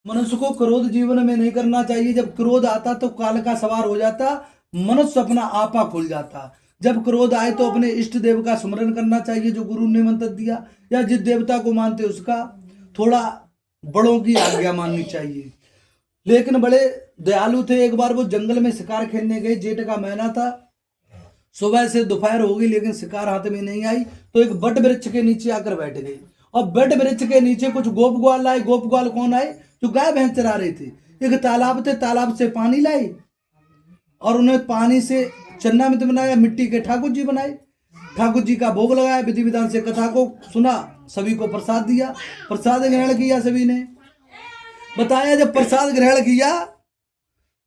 मनुष्य को क्रोध जीवन में नहीं करना चाहिए। जब क्रोध आता तो काल का सवार हो जाता, मनुष्य अपना आपा खुल जाता। जब क्रोध आए तो अपने इष्ट देव का स्मरण करना चाहिए, जो गुरु ने मंत्र दिया, या जिस देवता को मानते उसका। थोड़ा बड़ों की आज्ञा माननी चाहिए। लेकिन बड़े दयालु थे। एक बार वो जंगल में शिकार खेलने गए, जेठ का महीना था, सुबह से दोपहर हो गई लेकिन शिकार हाथ में नहीं आई। तो एक बट वृक्ष के नीचे आकर बैठ गए, और बट वृक्ष के नीचे कुछ गोप ग्वाल आए। गोप ग्वाल कौन आए? जो गाय भैंस चरा रहे थे। एक तालाब थे, तालाब से पानी लाए और उन्हें पानी से चन्ना मित बनाया, मिट्टी के ठाकुर जी बनाए, ठाकुर जी का भोग लगाया, विधि विधान से कथा को सुना, सभी को प्रसाद दिया, प्रसाद ग्रहण किया। सभी ने बताया जब प्रसाद ग्रहण किया,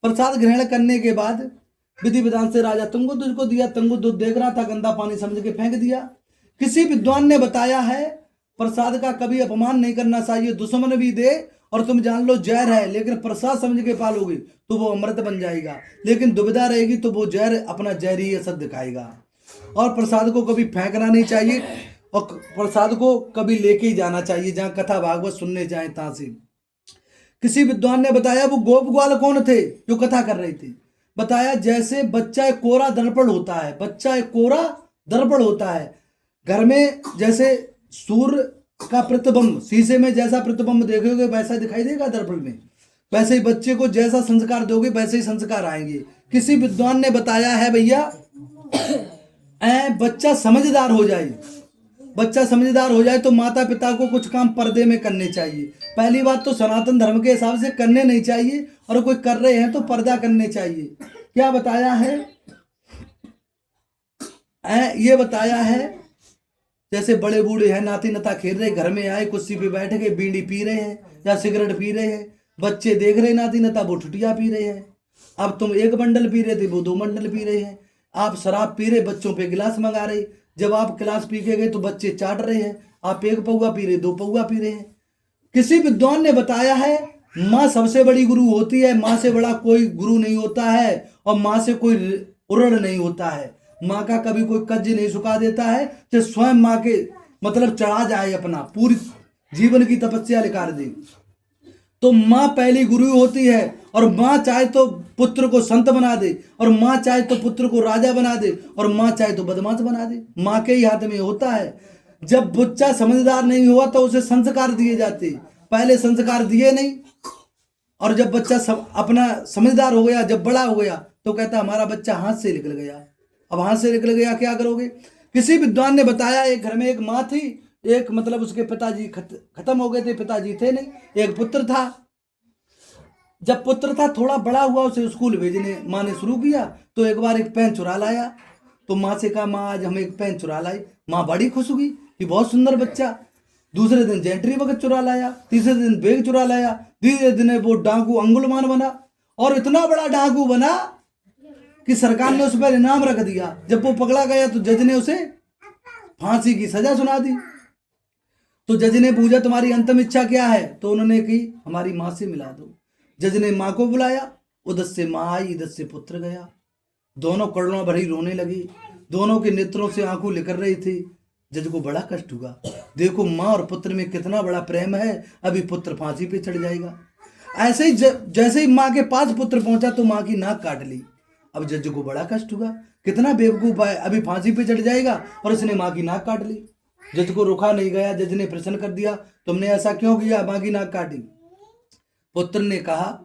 प्रसाद ग्रहण करने के बाद विधि विधान से राजा तुंगुदुज को दिया। तुंगुदुज देख रहा था, गंदा पानी समझ के फेंक दिया। किसी विद्वान ने बताया है प्रसाद का कभी अपमान नहीं करना चाहिए। दुश्मन भी दे और तुम जान लो जहर है, लेकिन प्रसाद समझ के पालोगे तो वो अमृत बन जाएगा। लेकिन दुविधा रहेगी तो वो जहर अपना जहरी असर दिखाएगा। और प्रसाद को कभी फेंकना नहीं चाहिए, और प्रसाद को कभी लेके ही जाना चाहिए जहाँ कथा भागवत सुनने जाए तहाँ से। किसी विद्वान ने बताया वो गोप ग्वाल कौन थे जो कथा कर रहे थे। बताया जैसे बच्चा एक कोरा दर्पण होता है, बच्चा एक कोरा दर्पण होता है घर में। जैसे सूर्य का प्रतिबिंब शीशे में जैसा प्रतिबिंब देखोगे वैसा दिखाई देगा दर्पण में, वैसे ही बच्चे को जैसा संस्कार दोगे वैसे ही संस्कार आएंगे। किसी विद्वान ने बताया है भैया बच्चा समझदार हो जाए, बच्चा समझदार हो जाए तो माता पिता को कुछ काम पर्दे में करने चाहिए। पहली बात तो सनातन धर्म के हिसाब से करने नहीं चाहिए, और कोई कर रहे हैं तो पर्दा करने चाहिए। क्या बताया है? ये बताया है जैसे बड़े बूढ़े हैं, नाती नता खेल रहे, घर में आए कुर्सी पे बैठ के बीड़ी पी रहे हैं या सिगरेट पी रहे हैं, बच्चे देख रहे नाती नता वो ठुटिया पी रहे हैं। अब तुम एक बंडल पी रहे थे, वो 2 बंडल पी रहे हैं। आप शराब पी रहे, बच्चों पे गिलास मंगा रहे, जब आप गिलास पी के गए तो बच्चे चाट रहे हैं। आप 1 पौवा पी रहे, 2 पौवा पी रहे हैं। किसी विद्वान ने बताया है माँ सबसे बड़ी गुरु होती है, माँ से बड़ा कोई गुरु नहीं होता है, और माँ से कोई उरण नहीं होता है। माँ का कभी कोई कज नहीं सुखा देता है, जो स्वयं माँ के मतलब चढ़ा जाए, अपना पूरी जीवन की तपस्या निकाल दे। तो माँ पहली गुरु होती है, और माँ चाहे तो पुत्र को संत बना दे, और माँ चाहे तो पुत्र को राजा बना दे, और माँ चाहे तो बदमाश बना दे। माँ के ही हाथ में होता है। जब बच्चा समझदार नहीं हुआ तो उसे संस्कार दिए जाते, पहले संस्कार दिए नहीं। और जब बच्चा अपना समझदार हो गया, जब बड़ा हो गया तो कहता हमारा बच्चा हाथ से निकल गया। अब हाथ से निकल गया क्या करोगे? किसी विद्वान ने बताया एक घर में एक माँ थी, एक मतलब उसके पिताजी खत्म हो गए थे, पिताजी थे नहीं, एक पुत्र था। जब पुत्र था थोड़ा बड़ा हुआ, उसे स्कूल भेजने माँ ने शुरू किया, तो एक बार एक पेन चुरा लाया। तो माँ से कहा माँ आज हम एक पेन चुरा लाई। माँ बड़ी खुश हुई कि बहुत सुंदर बच्चा। दूसरे दिन जेंट्री वगैरह चुरा लाया, तीसरे दिन बैग चुरा लाया, तीसरे दिन वो डाकू अंगुलमान बना, और इतना बड़ा डाकू बना कि सरकार ने उस पर इनाम रख दिया। जब वो पकड़ा गया तो जज ने उसे फांसी की सजा सुना दी। तो जज ने पूछा तुम्हारी अंतिम इच्छा क्या है? तो उन्होंने कही हमारी माँ से मिला दो। जज ने माँ को बुलाया, उधर से माँ आई, इधर से पुत्र गया। दोनों करुणा भरी रोने लगी, दोनों के नेत्रों से आंसू निकल रही थी। जज को बड़ा कष्ट हुआ, देखो माँ और पुत्र में कितना बड़ा प्रेम है, अभी पुत्र फांसी पे चढ़ जाएगा। ऐसे ही जैसे ही माँ के पास पुत्र पहुंचा तो माँ की नाक काट ली। अब जज को बड़ा कष्ट हुआ, कितना बेवकूफ है, अभी फांसी पे चढ़ जाएगा और इसने माँ की नाक काट ली। जज को रुका नहीं गया, जज ने प्रश्न कर दिया तुमने ऐसा क्यों किया, माँ की नाक काटी? पुत्र ने कहा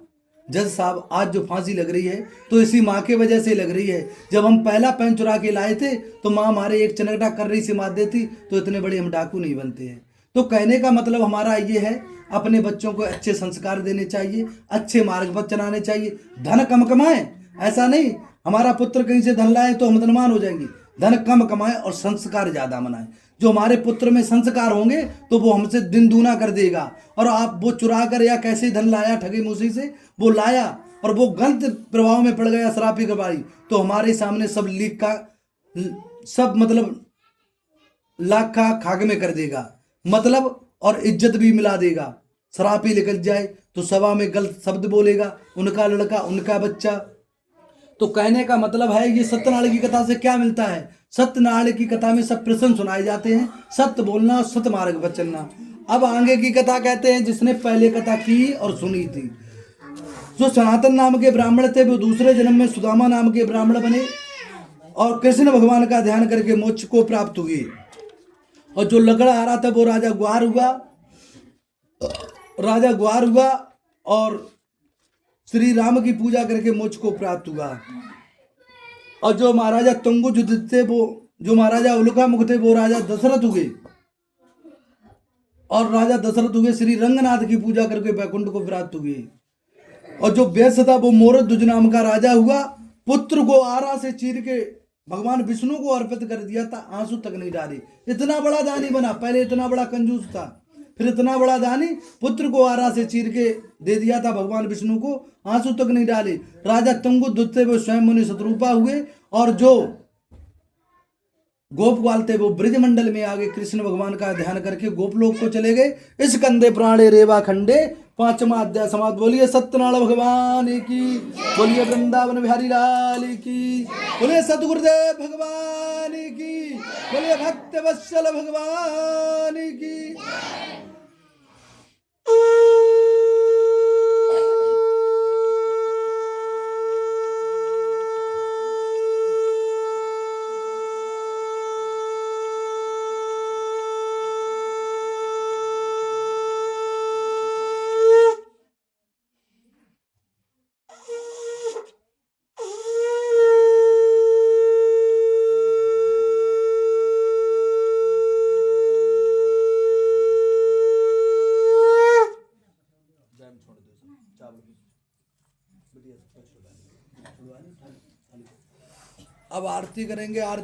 जज साहब आज जो फांसी लग रही है तो इसी माँ के वजह से लग रही है। जब हम पहला पेन चुरा के लाए थे तो माँ हमारे एक चनकटा कर रही से मार देती तो इतने बड़े हम डाकू नहीं बनते हैं। तो कहने का मतलब हमारा ये है अपने बच्चों को अच्छे संस्कार देने चाहिए, अच्छे मार्ग पर चलाने चाहिए। धन कम कमाए ऐसा नहीं, हमारा पुत्र कहीं से धन लाए तो हम धनवान हो जाएंगे। धन कम कमाए और संस्कार ज्यादा बनाए। जो हमारे पुत्र में संस्कार होंगे तो वो हमसे दिन दूना कर देगा। और आप वो चुरा कर या कैसे धन लाया ठगी मुसी से वो लाया और वो गलत प्रभाव में पड़ गया शराबी कबाड़ी, तो हमारे सामने सब लीक का सब मतलब लाख का खाक में कर देगा, मतलब और इज्जत भी मिला देगा। शराबी निकल जाए तो सभा में गलत शब्द बोलेगा, उनका लड़का उनका बच्चा। तो कहने का मतलब है ये सत्यनारायण की कथा से क्या मिलता है? सत्यनारायण की कथा में सब प्रसंग सुनाए जाते हैं, सत्य बोलना और सत्य मार्ग पर चलना। अब आगे की कथा कहते हैं जिसने पहले कथा की और सुनी थी। जो सनातन नाम के ब्राह्मण थे वो दूसरे जन्म में सुदामा नाम के ब्राह्मण बने और कृष्ण भगवान का ध्यान करके मोक्ष को प्राप्त हुए। और जो लकड़ा आ रहा था वो राजा ग्वार हुआ और श्री राम की पूजा करके मोक्ष को प्राप्त हुआ। और जो महाराजा तुंगुजुद थे वो, जो महाराजा उल्कामुख थे वो राजा दशरथ हुए और राजा दशरथ हुए श्री रंगनाथ की पूजा करके वैकुंठ को प्राप्त हुए। और जो वैश्य था वो मोरध्वज नाम का राजा हुआ। पुत्र को आरा से चीर के भगवान विष्णु को अर्पित कर दिया था, आंसू तक नहीं डाले। इतना बड़ा दानी बना, पहले इतना बड़ा कंजूस था, फिर इतना बड़ा दानी, पुत्र को आरा से चीर के दे दिया था भगवान विष्णु को, आंसू तक नहीं डाले। राजा तुंगुदुत थे वो स्वयं मुनि शत्रुपा हुए और जो गोपवाल थे वो ब्रजमंडल में आगे कृष्ण भगवान का ध्यान करके गोपलोक को चले गए। इस कंदे प्राणे रेवा खंडे 5वां अध्याय समाप्त। बोलिए सत्यनारायण भगवान की, बोलिए वृंदावन बिहारी लाल की, बोलिए सतगुरुदेव भगवान की, बोलिए भक्त वत्सल भगवान की। अब आरती करेंगे। आरती